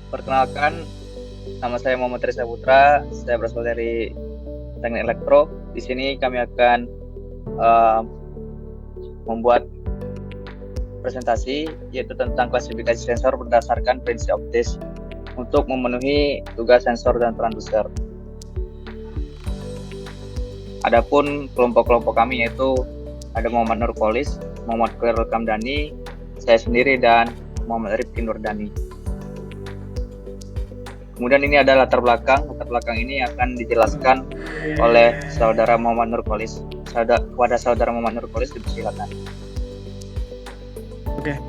Perkenalkan, nama saya Muhammad Reza Putra. Saya berasal dari Teknik Elektro. Di sini kami akan uh, membuat presentasi yaitu tentang klasifikasi sensor berdasarkan prinsip optis untuk memenuhi tugas sensor dan transducer. Adapun kelompok-kelompok kami yaitu ada Muhammad Nurkolis, Muhammad Khairul Kamdani, saya sendiri dan Muhammad Rifki Nurdani. Kemudian ini ada latar belakang. Latar belakang ini akan dijelaskan oleh saudara Muhammad Nurkolis. Kepada saudara Muhammad Nurkolis dipersilakan. Oke.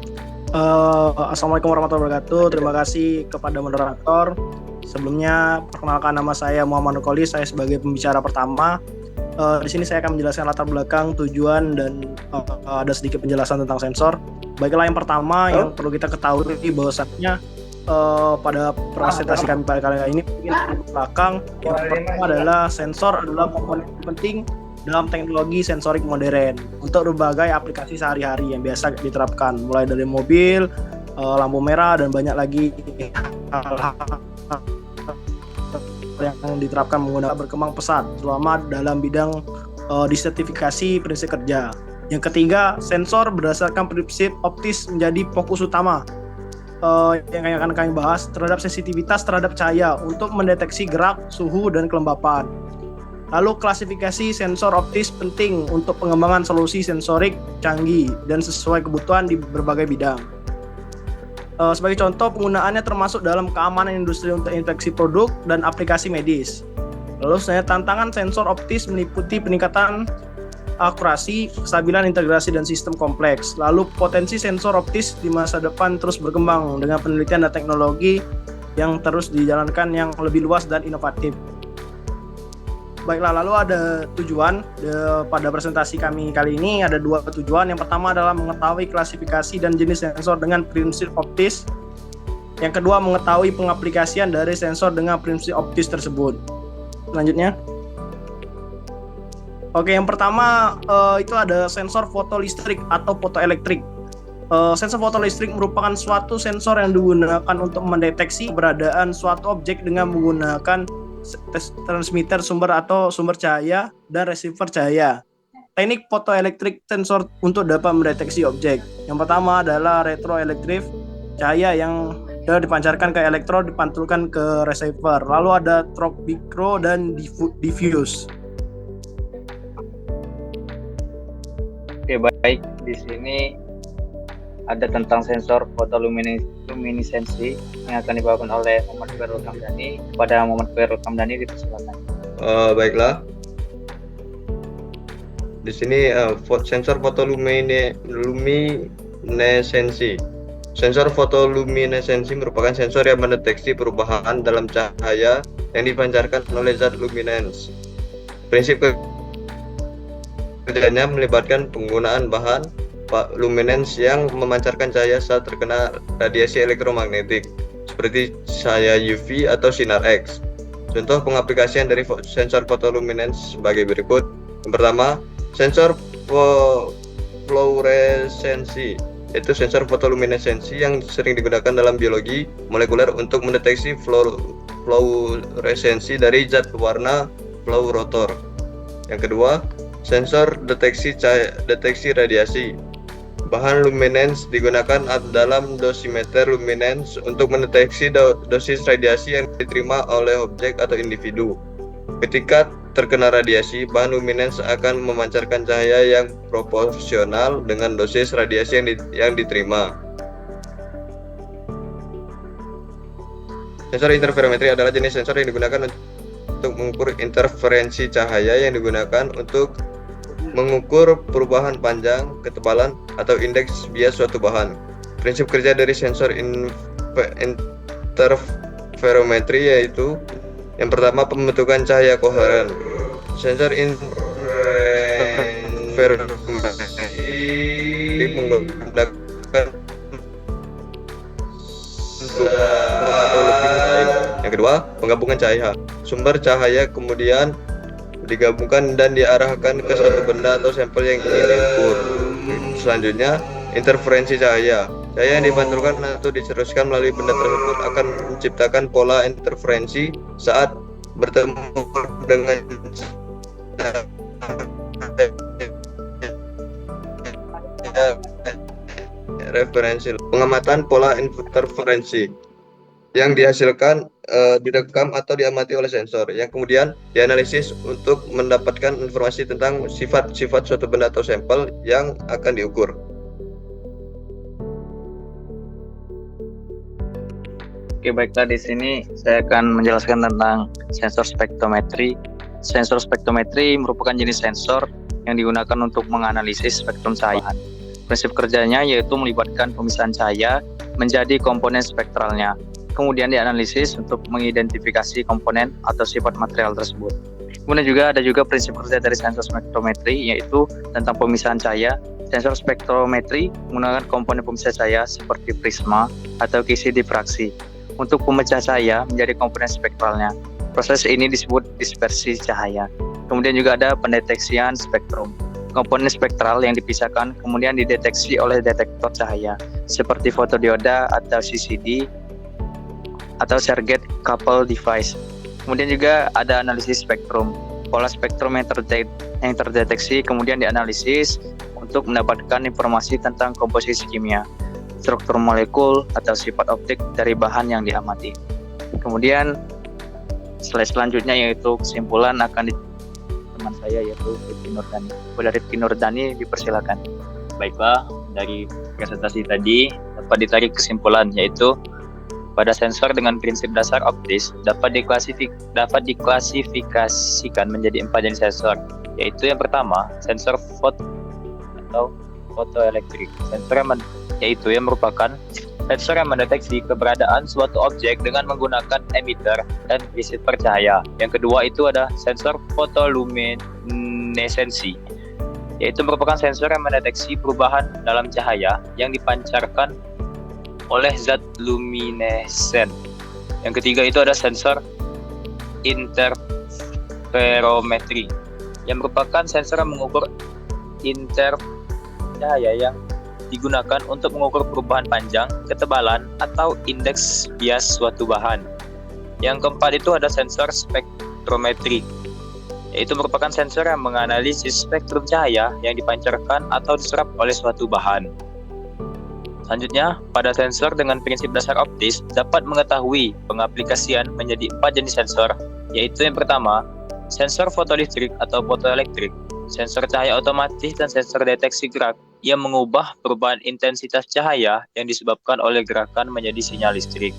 Assalamualaikum warahmatullahi wabarakatuh. Terima kasih kepada moderator. Sebelumnya perkenalkan, nama saya Muhammad Nurkolis. Saya sebagai pembicara pertama. Di sini saya akan menjelaskan latar belakang, tujuan, dan ada sedikit penjelasan tentang sensor. Baiklah, yang pertama yang perlu kita ketahui bahwasannya pada presentasi kami pada kali ini belakang, yang pertama adalah sensor adalah komponen penting dalam teknologi sensorik modern untuk berbagai aplikasi sehari-hari yang biasa diterapkan, mulai dari mobil, lampu merah, dan banyak lagi hal-hal yang diterapkan menggunakan berkembang pesat selama dalam bidang disertifikasi prinsip kerja. Yang ketiga, sensor berdasarkan prinsip optis menjadi fokus utama yang akan kami bahas terhadap sensitivitas terhadap cahaya untuk mendeteksi gerak, suhu, dan kelembapan. Lalu klasifikasi sensor optis penting untuk pengembangan solusi sensorik canggih dan sesuai kebutuhan di berbagai bidang. Sebagai contoh, penggunaannya termasuk dalam keamanan industri untuk infeksi produk dan aplikasi medis. Lalu tantangan sensor optis meliputi peningkatan akurasi, kestabilan integrasi dan sistem kompleks. Lalu potensi sensor optis di masa depan terus berkembang dengan penelitian dan teknologi yang terus dijalankan yang lebih luas dan inovatif. Baiklah, lalu ada tujuan pada presentasi kami kali ini. Ada dua tujuan. Yang pertama adalah mengetahui klasifikasi dan jenis sensor dengan prinsip optis. Yang kedua, mengetahui pengaplikasian dari sensor dengan prinsip optis tersebut. Selanjutnya, oke, yang pertama itu ada sensor fotolistrik atau fotoelektrik. Sensor fotolistrik merupakan suatu sensor yang digunakan untuk mendeteksi keberadaan suatu objek dengan menggunakan transmitter sumber atau sumber cahaya dan receiver cahaya. Teknik fotoelektrik sensor untuk dapat mendeteksi objek. Yang pertama adalah retroelektrik, cahaya yang dipancarkan ke elektrod dipantulkan ke receiver. Lalu ada tropikro dan diffuse. Oke, baik. Di sini ada tentang sensor fotoluminesensi yang akan dibawakan oleh Muhammad Khairul Kamdani. Kepada Muhammad Khairul Kamdani dipersilakan. Baiklah. Di sini sensor fotoluminesensi. Sensor fotoluminesensi merupakan sensor yang mendeteksi perubahan dalam cahaya yang dipancarkan oleh zat luminens. Prinsip kerjanya melibatkan penggunaan bahan luminens yang memancarkan cahaya saat terkena radiasi elektromagnetik seperti cahaya UV atau sinar X. Contoh pengaplikasian dari sensor fotoluminens sebagai berikut. Yang pertama, sensor fluoresensi, yaitu sensor fotoluminesensi yang sering digunakan dalam biologi molekuler untuk mendeteksi fluoresensi dari zat pewarna fluorotor. Yang kedua, sensor deteksi radiasi. Bahan luminens digunakan dalam dosimeter luminens untuk mendeteksi dosis radiasi yang diterima oleh objek atau individu. Ketika terkena radiasi, bahan luminens akan memancarkan cahaya yang proporsional dengan dosis radiasi yang diterima. Sensor interferometri adalah jenis sensor yang digunakan untuk mengukur interferensi cahaya yang digunakan untuk mengukur perubahan panjang, ketebalan, atau indeks bias suatu bahan. Prinsip kerja dari sensor interferometri yaitu yang pertama, pembentukan cahaya koheren. Sensor interferometri menggunakan atau lebih lain. Yang kedua, penggabungan cahaya. Sumber cahaya kemudian digabungkan dan diarahkan ke suatu benda atau sampel yang ingin diukur. Selanjutnya, interferensi cahaya. Cahaya yang dipantulkan atau diceruskan melalui benda tersebut akan menciptakan pola interferensi saat bertemu dengan referensi. Pengamatan pola interferensi yang dihasilkan direkam atau diamati oleh sensor yang kemudian dianalisis untuk mendapatkan informasi tentang sifat-sifat suatu benda atau sampel yang akan diukur. Oke, baiklah, di sini saya akan menjelaskan tentang sensor spektrometri. Sensor spektrometri merupakan jenis sensor yang digunakan untuk menganalisis spektrum cahaya. Prinsip kerjanya yaitu melibatkan pemisahan cahaya menjadi komponen spektralnya. Kemudian dianalisis untuk mengidentifikasi komponen atau sifat material tersebut. Kemudian juga ada prinsip kerja dari sensor spektrometri, yaitu tentang pemisahan cahaya. Sensor spektrometri menggunakan komponen pemisah cahaya seperti prisma atau kisi difraksi untuk pemecah cahaya menjadi komponen spektralnya. Proses ini disebut dispersi cahaya. Kemudian juga ada pendeteksian spektrum. Komponen spektral yang dipisahkan kemudian dideteksi oleh detektor cahaya seperti fotodioda atau CCD atau Serget Coupled Device. Kemudian juga ada analisis spektrum. Pola spektrum yang terdeteksi kemudian dianalisis untuk mendapatkan informasi tentang komposisi kimia, struktur molekul atau sifat optik dari bahan yang diamati. Kemudian slide selanjutnya yaitu kesimpulan akan teman saya yaitu Rifki Nurdani. Kepada Rifki Nurdani dipersilakan. Baiklah, dari presentasi tadi dapat ditarik kesimpulan yaitu pada sensor dengan prinsip dasar optis dapat diklasifikasikan menjadi 4 jenis sensor, yaitu yang pertama sensor fotoelektrik. Sensor yang merupakan sensor yang mendeteksi keberadaan suatu objek dengan menggunakan emitter dan resistor cahaya. Yang kedua itu ada sensor fotoluminesensi, yaitu merupakan sensor yang mendeteksi perubahan dalam cahaya yang dipancarkan oleh zat luminesen. Yang ketiga itu ada sensor interferometri, yang merupakan sensor yang mengukur cahaya yang digunakan untuk mengukur perubahan panjang, ketebalan, atau indeks bias suatu bahan. Yang keempat itu ada sensor spektrometri, yaitu merupakan sensor yang menganalisis spektrum cahaya yang dipancarkan atau diserap oleh suatu bahan. Selanjutnya, pada sensor dengan prinsip dasar optis dapat mengetahui pengaplikasian menjadi 4 jenis sensor, yaitu yang pertama, sensor fotolistrik atau fotoelektrik, sensor cahaya otomatis dan sensor deteksi gerak yang mengubah perubahan intensitas cahaya yang disebabkan oleh gerakan menjadi sinyal listrik.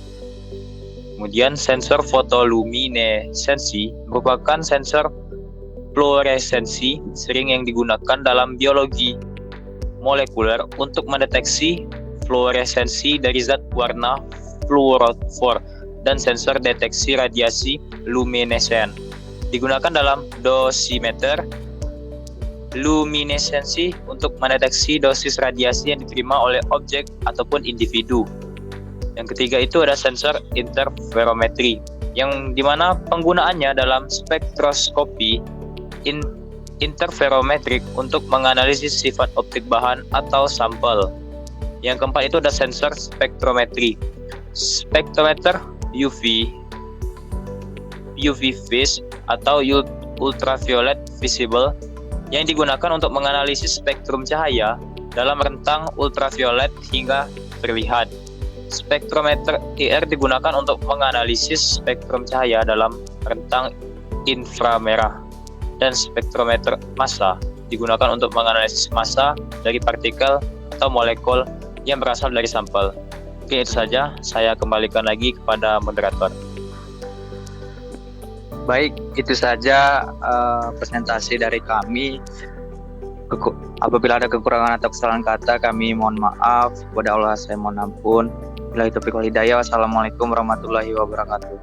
Kemudian sensor fotoluminesensi merupakan sensor fluoresensi sering yang digunakan dalam biologi molekuler untuk mendeteksi fluoresensi dari zat warna fluorofor, dan sensor deteksi radiasi luminesen digunakan dalam dosimeter luminesensi untuk mendeteksi dosis radiasi yang diterima oleh objek ataupun individu. Yang ketiga itu ada sensor interferometri, yang dimana penggunaannya dalam spektroskopi interferometrik untuk menganalisis sifat optik bahan atau sampel. Yang keempat itu ada sensor spektrometri, spektrometer UV phase atau ultraviolet visible, yang digunakan untuk menganalisis spektrum cahaya dalam rentang ultraviolet hingga terlihat. Spektrometer IR digunakan untuk menganalisis spektrum cahaya dalam rentang inframerah, dan spektrometer massa digunakan untuk menganalisis massa dari partikel atau molekul yang berasal dari sampel. Oke, itu saja. Saya kembalikan lagi kepada moderator. Baik, itu saja presentasi dari kami. Apabila ada kekurangan atau kesalahan kata, kami mohon maaf. Kepada Allah saya mohon ampun. Billahi taufiq wal hidayah. Wassalamualaikum warahmatullahi wabarakatuh.